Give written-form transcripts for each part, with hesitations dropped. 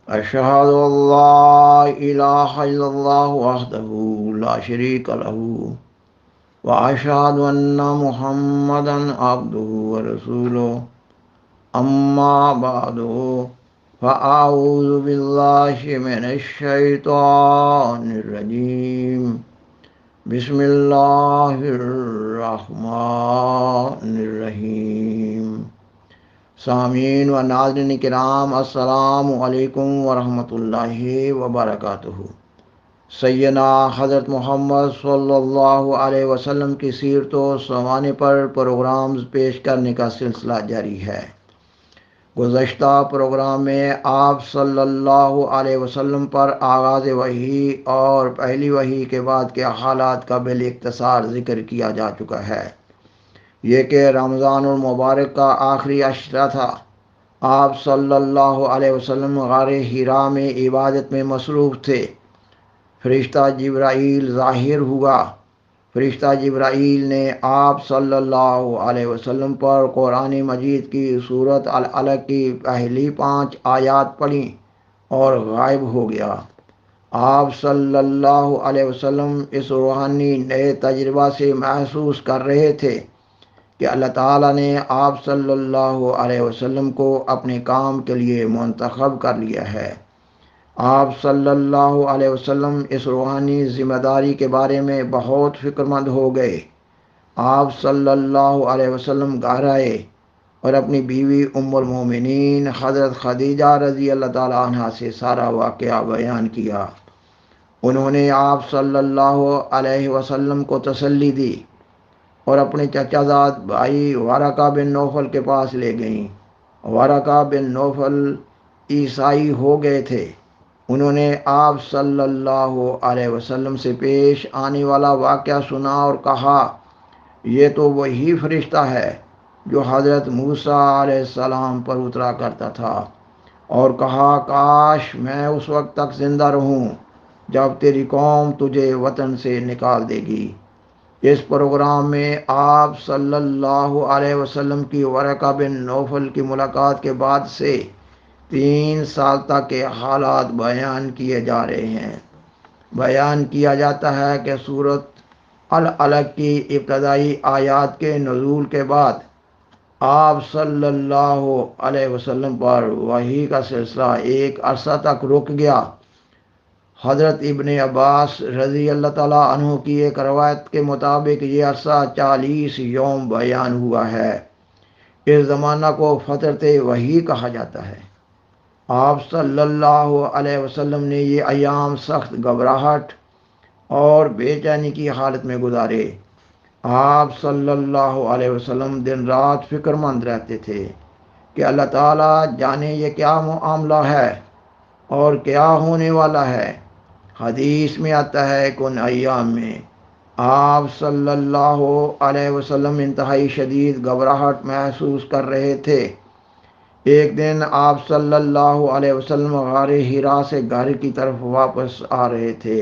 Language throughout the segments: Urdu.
أشهد أن لا إله إلا الله وحده لا شريك له وأشهد أن محمدا عبده ورسوله أما بعد فأعوذ بالله من الشيطان الرجيم بسم الله الرحمن الرحيم سامعین و ناظرین کرام، السلام علیکم ورحمۃ اللہ وبرکاتہ۔ سیدنا حضرت محمد صلی اللہ علیہ وسلم کی سیرت و سوانح پر پروگرامز پیش کرنے کا سلسلہ جاری ہے۔ گزشتہ پروگرام میں آپ صلی اللہ علیہ وسلم پر آغاز وحی اور پہلی وحی کے بعد کے حالات کا بالاختصار ذکر کیا جا چکا ہے۔ یہ کہ رمضان المبارک کا آخری عشرہ تھا۔ آپ صلی اللہ علیہ وسلم غار حرا میں عبادت میں مصروف تھے۔ فرشتہ جبرائیل ظاہر ہوا۔ فرشتہ جبرائیل نے آپ صلی اللہ علیہ وسلم پر قرآن مجید کی سورۃ العلق کی پہلی 5 آیات پڑھیں اور غائب ہو گیا۔ آپ صلی اللہ علیہ وسلم اس روحانی نئے تجربہ سے محسوس کر رہے تھے کہ اللہ تعالیٰ نے آپ صلی اللہ علیہ وسلم کو اپنے کام کے لیے منتخب کر لیا ہے۔ آپ صلی اللہ علیہ وسلم اس روحانی ذمہ داری کے بارے میں بہت فکر مند ہو گئے۔ آپ صلی اللہ علیہ وسلم گھر آئے اور اپنی بیوی ام المومنین حضرت خدیجہ رضی اللہ تعالیٰ عنہا سے سارا واقعہ بیان کیا۔ انہوں نے آپ صلی اللہ علیہ وسلم کو تسلی دی اور اپنے چچا زاد بھائی ورقہ بن نوفل کے پاس لے گئیں۔ ورقہ بن نوفل عیسائی ہو گئے تھے۔ انہوں نے آپ صلی اللہ علیہ وسلم سے پیش آنے والا واقعہ سنا اور کہا، یہ تو وہی فرشتہ ہے جو حضرت موسیٰ علیہ السلام پر اترا کرتا تھا، اور کہا کاش میں اس وقت تک زندہ رہوں جب تیری قوم تجھے وطن سے نکال دے گی۔ اس پروگرام میں آپ صلی اللہ علیہ وسلم کی ورقہ بن نوفل کی ملاقات کے بعد سے 3 سال تک کے حالات بیان کیے جا رہے ہیں۔ بیان کیا جاتا ہے کہ سورۃ العلق کی ابتدائی آیات کے نزول کے بعد آپ صلی اللہ علیہ وسلم پر وحی کا سلسلہ ایک عرصہ تک رک گیا۔ حضرت ابن عباس رضی اللہ تعالیٰ عنہ کی ایک روایت کے مطابق یہ عرصہ 40 یوم بیان ہوا ہے۔ اس زمانہ کو فترت وحی کہا جاتا ہے۔ آپ صلی اللہ علیہ وسلم نے یہ ایام سخت گھبراہٹ اور بے چینی کی حالت میں گزارے۔ آپ صلی اللہ علیہ وسلم دن رات فکر مند رہتے تھے کہ اللہ تعالیٰ جانے یہ کیا معاملہ ہے اور کیا ہونے والا ہے۔ حدیث میں آتا ہے کہ ان ایام میں آپ صلی اللہ علیہ وسلم انتہائی شدید گھبراہٹ محسوس کر رہے تھے۔ ایک دن آپ صلی اللہ علیہ وسلم غار حرا سے گھر کی طرف واپس آ رہے تھے۔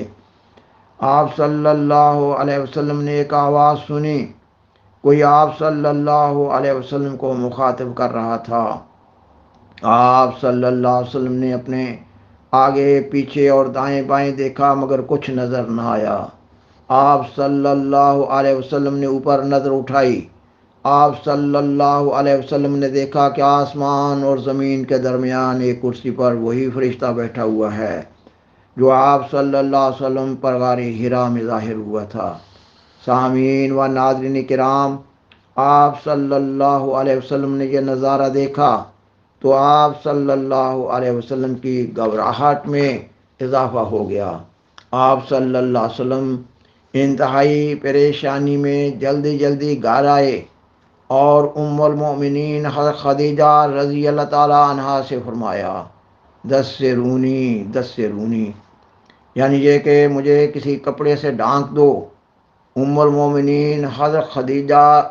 آپ صلی اللہ علیہ وسلم نے ایک آواز سنی۔ کوئی آپ صلی اللہ علیہ وسلم کو مخاطب کر رہا تھا۔ آپ صلی اللہ علیہ وسلم نے اپنے آگے پیچھے اور دائیں بائیں دیکھا مگر کچھ نظر نہ آیا۔ آپ صلی اللہ علیہ وسلم نے اوپر نظر اٹھائی۔ آپ صلی اللہ علیہ وسلم نے دیکھا کہ آسمان اور زمین کے درمیان ایک کرسی پر وہی فرشتہ بیٹھا ہوا ہے جو آپ صلی اللہ علیہ وسلم پر غار حرا میں ظاہر ہوا تھا۔ سامعین و ناظرین کرام، آپ صلی اللہ علیہ وسلم نے یہ نظارہ دیکھا تو آپ صلی اللہ علیہ وسلم کی گھبراہٹ میں اضافہ ہو گیا۔ آپ صلی اللہ علیہ وسلم انتہائی پریشانی میں جلدی جلدی گھر آئے اور ام المؤمنین حضرت خدیجہ رضی اللہ تعالیٰ عنہا سے فرمایا، دثرونی، یعنی یہ کہ مجھے کسی کپڑے سے ڈھانک دو۔ ام المؤمنین حضرت خدیجہ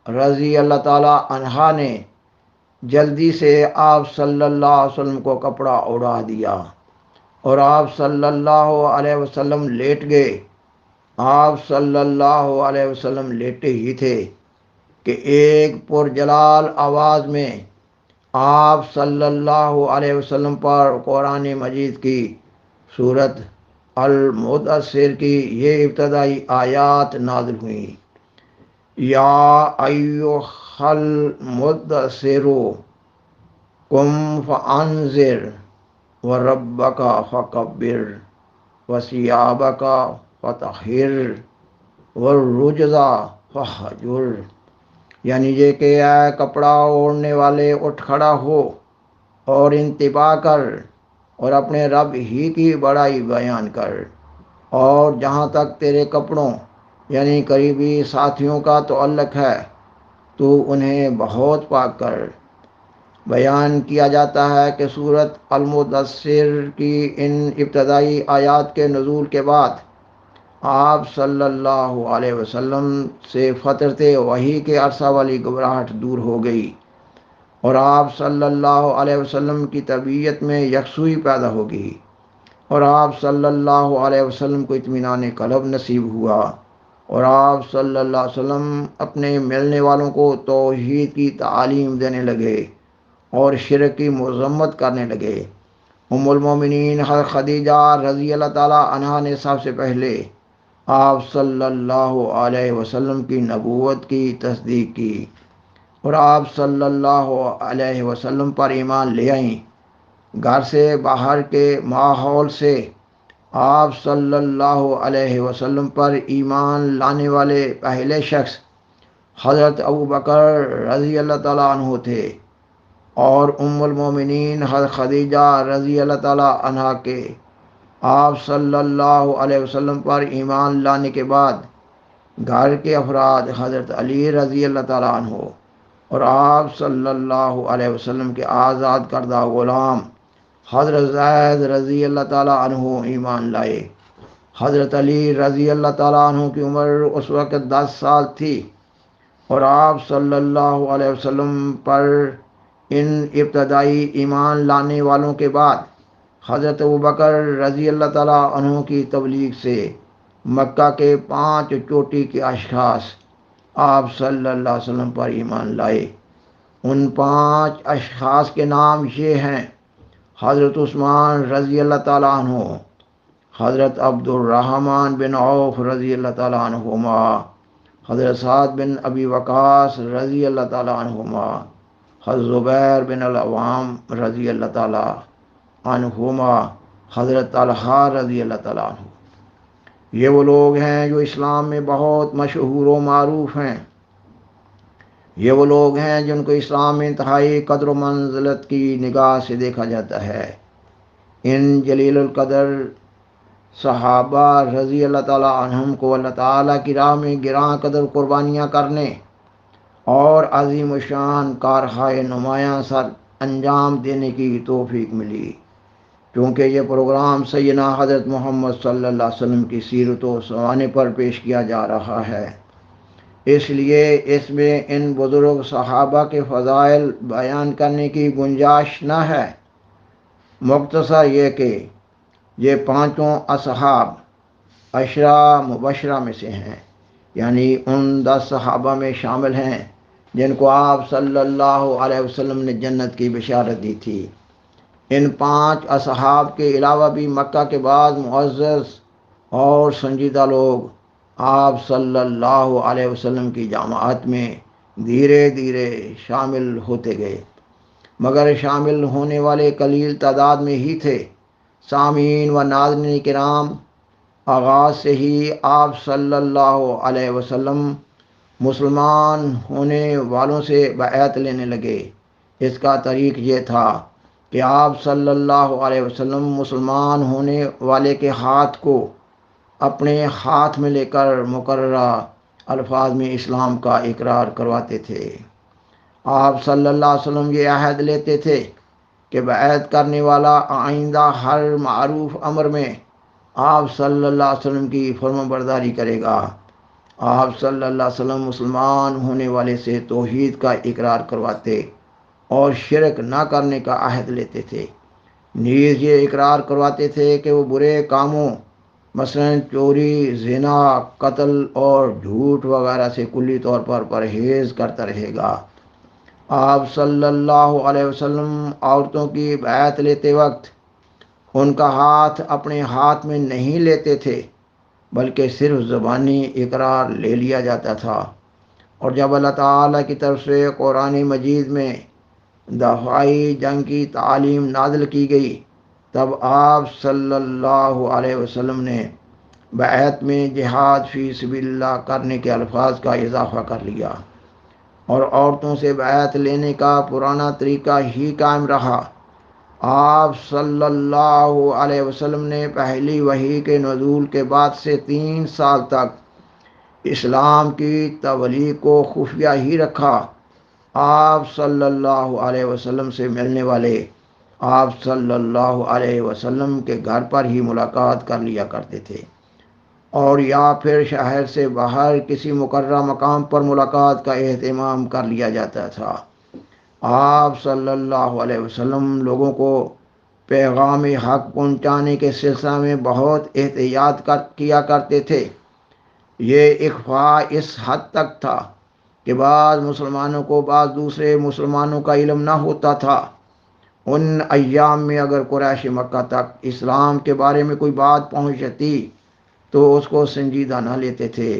رضی اللہ تعالیٰ عنہا نے جلدی سے آپ صلی اللہ علیہ وسلم کو کپڑا اڑا دیا اور آپ صلی اللہ علیہ وسلم لیٹ گئے۔ آپ صلی اللہ علیہ وسلم لیٹے ہی تھے کہ ایک پرجلال آواز میں آپ صلی اللہ علیہ وسلم پر قرآن مجید کی سورت المدثر کی یہ ابتدائی آیات نازل ہوئیں۔ یا ایھا المدثر قم فانذر وربک فکبر وثیابک فطہر والرجز فہجر، یعنی یہ کہ اے کپڑا اوڑھنے والے اٹھ کھڑا ہو اور انتباہ کر اور اپنے رب ہی کی بڑائی بیان کر، اور جہاں تک تیرے کپڑوں یعنی قریبی ساتھیوں کا تعلق ہے تو انہیں بہت پاک کر۔ بیان کیا جاتا ہے کہ سورت المدثر کی ان ابتدائی آیات کے نزول کے بعد آپ صلی اللہ علیہ وسلم سے فطرت وحی کے عرصہ والی گھبراہٹ دور ہو گئی اور آپ صلی اللہ علیہ وسلم کی طبیعت میں یکسوئی پیدا ہو گئی، اور آپ صلی اللہ علیہ وسلم کو اطمینان قلب نصیب ہوا، اور آپ صلی اللہ علیہ وسلم اپنے ملنے والوں کو توحید کی تعلیم دینے لگے اور شرک کی مذمت کرنے لگے۔ ام المومنین حضرت خدیجہ رضی اللہ تعالیٰ عنہا نے سب سے پہلے آپ صلی اللہ علیہ وسلم کی نبوت کی تصدیق کی اور آپ صلی اللہ علیہ وسلم پر ایمان لے آئیں۔ گھر سے باہر کے ماحول سے آپ صلی اللہ علیہ وسلم پر ایمان لانے والے پہلے شخص حضرت ابوبکر رضی اللہ تعالیٰ عنہ تھے، اور ام المومنین حضرت خدیجہ رضی اللہ تعالیٰ عنہا کے آپ صلی اللہ علیہ وسلم پر ایمان لانے کے بعد گھر کے افراد حضرت علی رضی اللہ تعالیٰ عنہ اور آپ صلی اللہ علیہ وسلم کے آزاد کردہ غلام حضرت زید رضی اللہ تعالیٰ عنہ ایمان لائے۔ حضرت علی رضی اللہ تعالیٰ عنہ کی عمر اس وقت 10 سال تھی، اور آپ صلی اللہ علیہ وسلم پر ان ابتدائی ایمان لانے والوں کے بعد حضرت ابوبکر رضی اللہ تعالیٰ عنہ کی تبلیغ سے مکہ کے 5 چوٹی کے اشخاص آپ صلی اللہ علیہ وسلم پر ایمان لائے۔ ان 5 اشخاص کے نام یہ ہیں: حضرت عثمان رضی اللہ تعالیٰ عنہ، حضرت عبد الرحمن بن عوف رضی اللہ تعالیٰ عنہما، حضرت سعد بن ابی وقاص رضی اللہ تعالیٰ عنہما، حضرت زبیر بن العوام رضی اللہ تعالیٰ عنہما، حضرت طلحہ رضی اللہ تعالیٰ عنہ۔ یہ وہ لوگ ہیں جو اسلام میں بہت مشہور و معروف ہیں۔ یہ وہ لوگ ہیں جن کو اسلام میں انتہائی قدر و منزلت کی نگاہ سے دیکھا جاتا ہے۔ ان جلیل القدر صحابہ رضی اللہ تعالیٰ عنہم کو اللہ تعالیٰ کی راہ میں گراں قدر قربانیاں کرنے اور عظیم الشان کارخائے نمایاں سر انجام دینے کی توفیق ملی۔ چونکہ یہ پروگرام سیدنا حضرت محمد صلی اللہ علیہ وسلم کی سیرت و سوانح پر پیش کیا جا رہا ہے، اس لیے اس میں ان بزرگ صحابہ کے فضائل بیان کرنے کی گنجائش نہ ہے۔ مختصر یہ کہ یہ 5 اصحاب 10 مبشرہ میں سے ہیں، یعنی ان 10 صحابہ میں شامل ہیں جن کو آپ صلی اللہ علیہ وسلم نے جنت کی بشارت دی تھی۔ ان 5 اصحاب کے علاوہ بھی مکہ کے بعد معزز اور سنجیدہ لوگ آپ صلی اللہ علیہ وسلم کی جماعت میں دھیرے دھیرے شامل ہوتے گئے، مگر شامل ہونے والے قلیل تعداد میں ہی تھے۔ سامعین و ناظرین کرام، آغاز سے ہی آپ صلی اللہ علیہ وسلم مسلمان ہونے والوں سے بیعت لینے لگے۔ اس کا طریق یہ تھا کہ آپ صلی اللہ علیہ وسلم مسلمان ہونے والے کے ہاتھ کو اپنے ہاتھ میں لے کر مقررہ الفاظ میں اسلام کا اقرار کرواتے تھے۔ آپ صلی اللہ علیہ وسلم یہ عہد لیتے تھے کہ بیعت کرنے والا آئندہ ہر معروف امر میں آپ صلی اللہ علیہ وسلم کی فرمانبرداری کرے گا۔ آپ صلی اللہ علیہ وسلم مسلمان ہونے والے سے توحید کا اقرار کرواتے اور شرک نہ کرنے کا عہد لیتے تھے۔ نیز یہ اقرار کرواتے تھے کہ وہ برے کاموں مثلا چوری، زنا، قتل اور جھوٹ وغیرہ سے کلی طور پر پرہیز کرتا رہے گا۔ آپ صلی اللہ علیہ وسلم عورتوں کی بیعت لیتے وقت ان کا ہاتھ اپنے ہاتھ میں نہیں لیتے تھے، بلکہ صرف زبانی اقرار لے لیا جاتا تھا۔ اور جب اللہ تعالیٰ کی طرف سے قرآن مجید میں دفاعی جنگ کی تعلیم نازل کی گئی، تب آپ صلی اللہ علیہ وسلم نے بیعت میں جہاد فی سبیل اللہ کرنے کے الفاظ کا اضافہ کر لیا، اور عورتوں سے بیعت لینے کا پرانا طریقہ ہی قائم رہا۔ آپ صلی اللہ علیہ وسلم نے پہلی وحی کے نزول کے بعد سے 3 سال تک اسلام کی تبلیغ کو خفیہ ہی رکھا۔ آپ صلی اللہ علیہ وسلم سے ملنے والے آپ صلی اللہ علیہ وسلم کے گھر پر ہی ملاقات کر لیا کرتے تھے، اور یا پھر شہر سے باہر کسی مقررہ مقام پر ملاقات کا اہتمام کر لیا جاتا تھا۔ آپ صلی اللہ علیہ وسلم لوگوں کو پیغام حق پہنچانے کے سلسلہ میں بہت احتیاط کیا کرتے تھے۔ یہ اخفاء اس حد تک تھا کہ بعض مسلمانوں کو بعض دوسرے مسلمانوں کا علم نہ ہوتا تھا۔ ان ایام میں اگر قریش مکہ تک اسلام کے بارے میں کوئی بات پہنچتی تو اس کو سنجیدہ نہ لیتے تھے،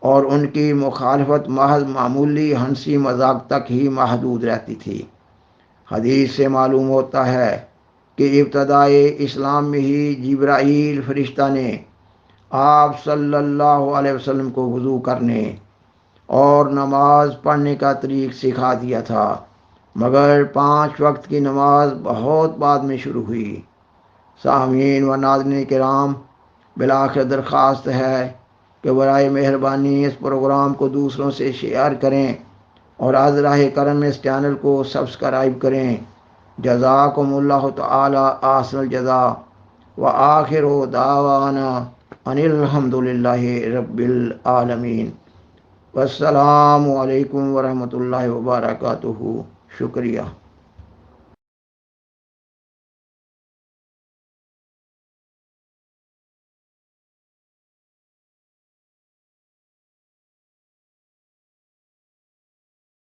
اور ان کی مخالفت محض معمولی ہنسی مذاق تک ہی محدود رہتی تھی۔ حدیث سے معلوم ہوتا ہے کہ ابتدائے اسلام میں ہی جبرائیل فرشتہ نے آپ صلی اللہ علیہ وسلم کو وضو کرنے اور نماز پڑھنے کا طریق سکھا دیا تھا، مگر 5 وقت کی نماز بہت بعد میں شروع ہوئی۔ سامعین و ناظرین کرام، بالآخر درخواست ہے کہ برائے مہربانی اس پروگرام کو دوسروں سے شیئر کریں، اور از راہ کرم اس چینل کو سبسکرائب کریں۔ جزاکم اللہ تعالی احسن الجزاء، وآخر دعوانا ان الحمد للہ رب العالمین۔ والسلام علیکم ورحمۃ اللہ وبرکاتہ۔ شکریہ۔